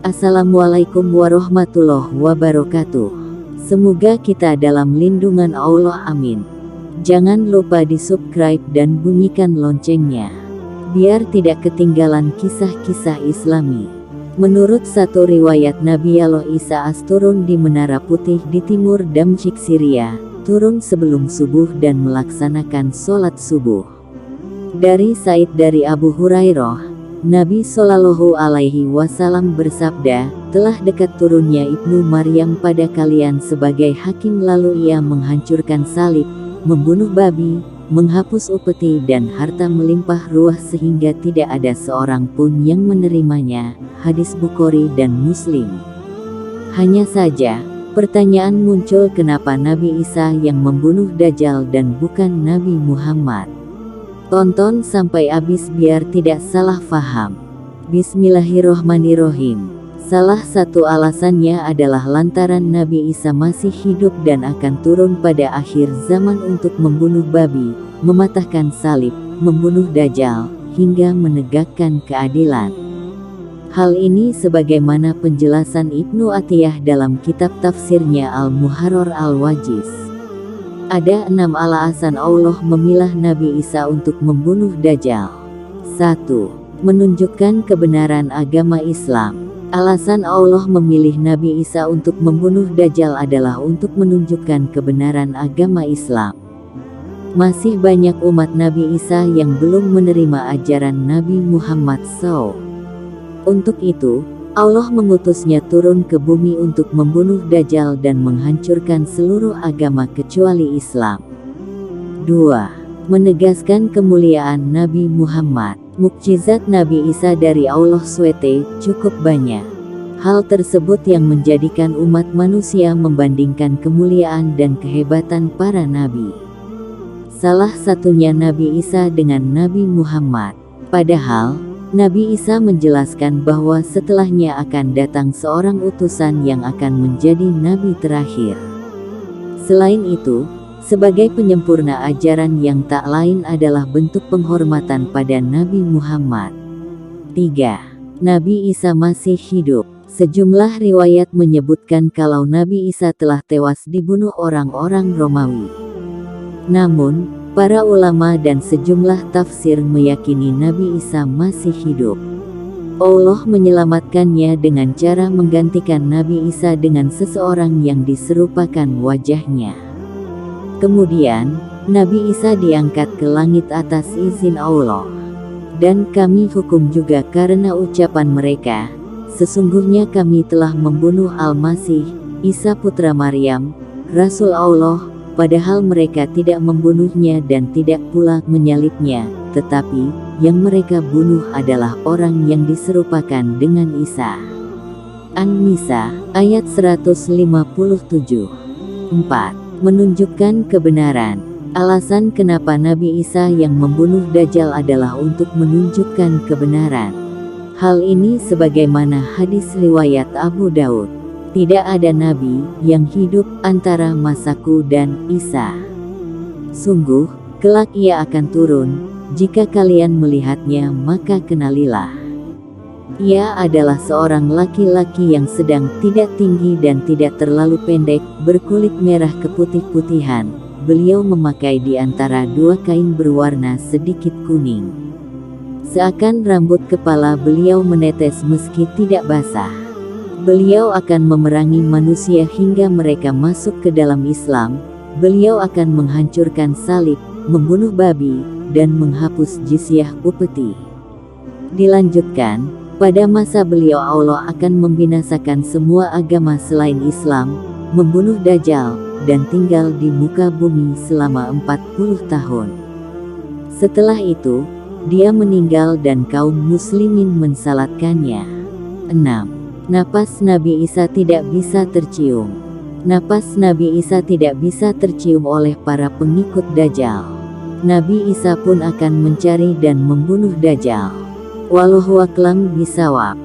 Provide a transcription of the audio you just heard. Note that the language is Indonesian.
Assalamualaikum warahmatullahi wabarakatuh. Semoga kita dalam lindungan Allah, amin. Jangan lupa di subscribe dan bunyikan loncengnya, biar tidak ketinggalan kisah-kisah Islami. Menurut satu riwayat, Nabi Allah Isa AS turun di Menara Putih di timur Damsyik, Syria, turun sebelum subuh dan melaksanakan sholat subuh. Dari Said dari Abu Hurairah, Nabi Shallallahu Alaihi Wasallam bersabda, telah dekat turunnya Ibnu Maryam pada kalian sebagai hakim, lalu ia menghancurkan salib, membunuh babi, menghapus upeti dan harta melimpah ruah sehingga tidak ada seorang pun yang menerimanya. Hadis Bukhari dan Muslim. Hanya saja, pertanyaan muncul, kenapa Nabi Isa yang membunuh Dajjal dan bukan Nabi Muhammad? Tonton sampai habis biar tidak salah faham. Bismillahirrohmanirrohim. Salah satu alasannya adalah lantaran Nabi Isa masih hidup dan akan turun pada akhir zaman untuk membunuh babi, mematahkan salib, membunuh Dajjal, hingga menegakkan keadilan. Hal ini sebagaimana penjelasan Ibnu Atiyah dalam kitab tafsirnya Al-Muharrar Al-Wajiz. Ada 6 alasan Allah memilah Nabi Isa untuk membunuh Dajjal. 1. Menunjukkan kebenaran agama Islam. Alasan Allah memilih Nabi Isa untuk membunuh Dajjal adalah untuk menunjukkan kebenaran agama Islam. Masih banyak umat Nabi Isa yang belum menerima ajaran Nabi Muhammad SAW. Untuk itu, Allah mengutusnya turun ke bumi untuk membunuh Dajjal dan menghancurkan seluruh agama kecuali Islam. 2. Menegaskan kemuliaan Nabi Muhammad. Mukjizat Nabi Isa dari Allah SWT cukup banyak. Hal tersebut yang menjadikan umat manusia membandingkan kemuliaan dan kehebatan para nabi. Salah satunya Nabi Isa dengan Nabi Muhammad. Padahal, Nabi Isa menjelaskan bahwa setelahnya akan datang seorang utusan yang akan menjadi nabi terakhir. Selain itu, sebagai penyempurna ajaran yang tak lain adalah bentuk penghormatan pada Nabi Muhammad. 3. Nabi Isa masih hidup. Sejumlah riwayat menyebutkan kalau Nabi Isa telah tewas dibunuh orang-orang Romawi. Namun, para ulama dan sejumlah tafsir meyakini Nabi Isa masih hidup. Allah menyelamatkannya dengan cara menggantikan Nabi Isa dengan seseorang yang diserupakan wajahnya. Kemudian, Nabi Isa diangkat ke langit atas izin Allah. Dan kami hukum juga karena ucapan mereka, sesungguhnya kami telah membunuh Al-Masih, Isa putra Maryam, Rasul Allah, padahal mereka tidak membunuhnya dan tidak pula menyalibnya, tetapi yang mereka bunuh adalah orang yang diserupakan dengan Isa. An-Nisa, ayat 157. 4. Menunjukkan kebenaran. Alasan kenapa Nabi Isa yang membunuh Dajjal adalah untuk menunjukkan kebenaran. Hal ini sebagaimana hadis riwayat Abu Daud. Tidak ada nabi yang hidup antara masaku dan Isa. Sungguh, kelak ia akan turun, jika kalian melihatnya maka kenalilah. Ia adalah seorang laki-laki yang sedang tidak tinggi dan tidak terlalu pendek, berkulit merah keputih-putihan. Beliau memakai di antara 2 kain berwarna sedikit kuning. Seakan rambut kepala beliau menetes meski tidak basah. Beliau akan memerangi manusia hingga mereka masuk ke dalam Islam. Beliau akan menghancurkan salib, membunuh babi, dan menghapus jizyah upeti. Dilanjutkan, pada masa beliau Allah akan membinasakan semua agama selain Islam, membunuh Dajjal, dan tinggal di muka bumi selama 40 tahun. Setelah itu, dia meninggal dan kaum muslimin mensalatkannya. 6. Napas Nabi Isa tidak bisa tercium. Napas Nabi Isa tidak bisa tercium oleh para pengikut Dajjal. Nabi Isa pun akan mencari dan membunuh Dajjal. Wallahu a'lam bishawab.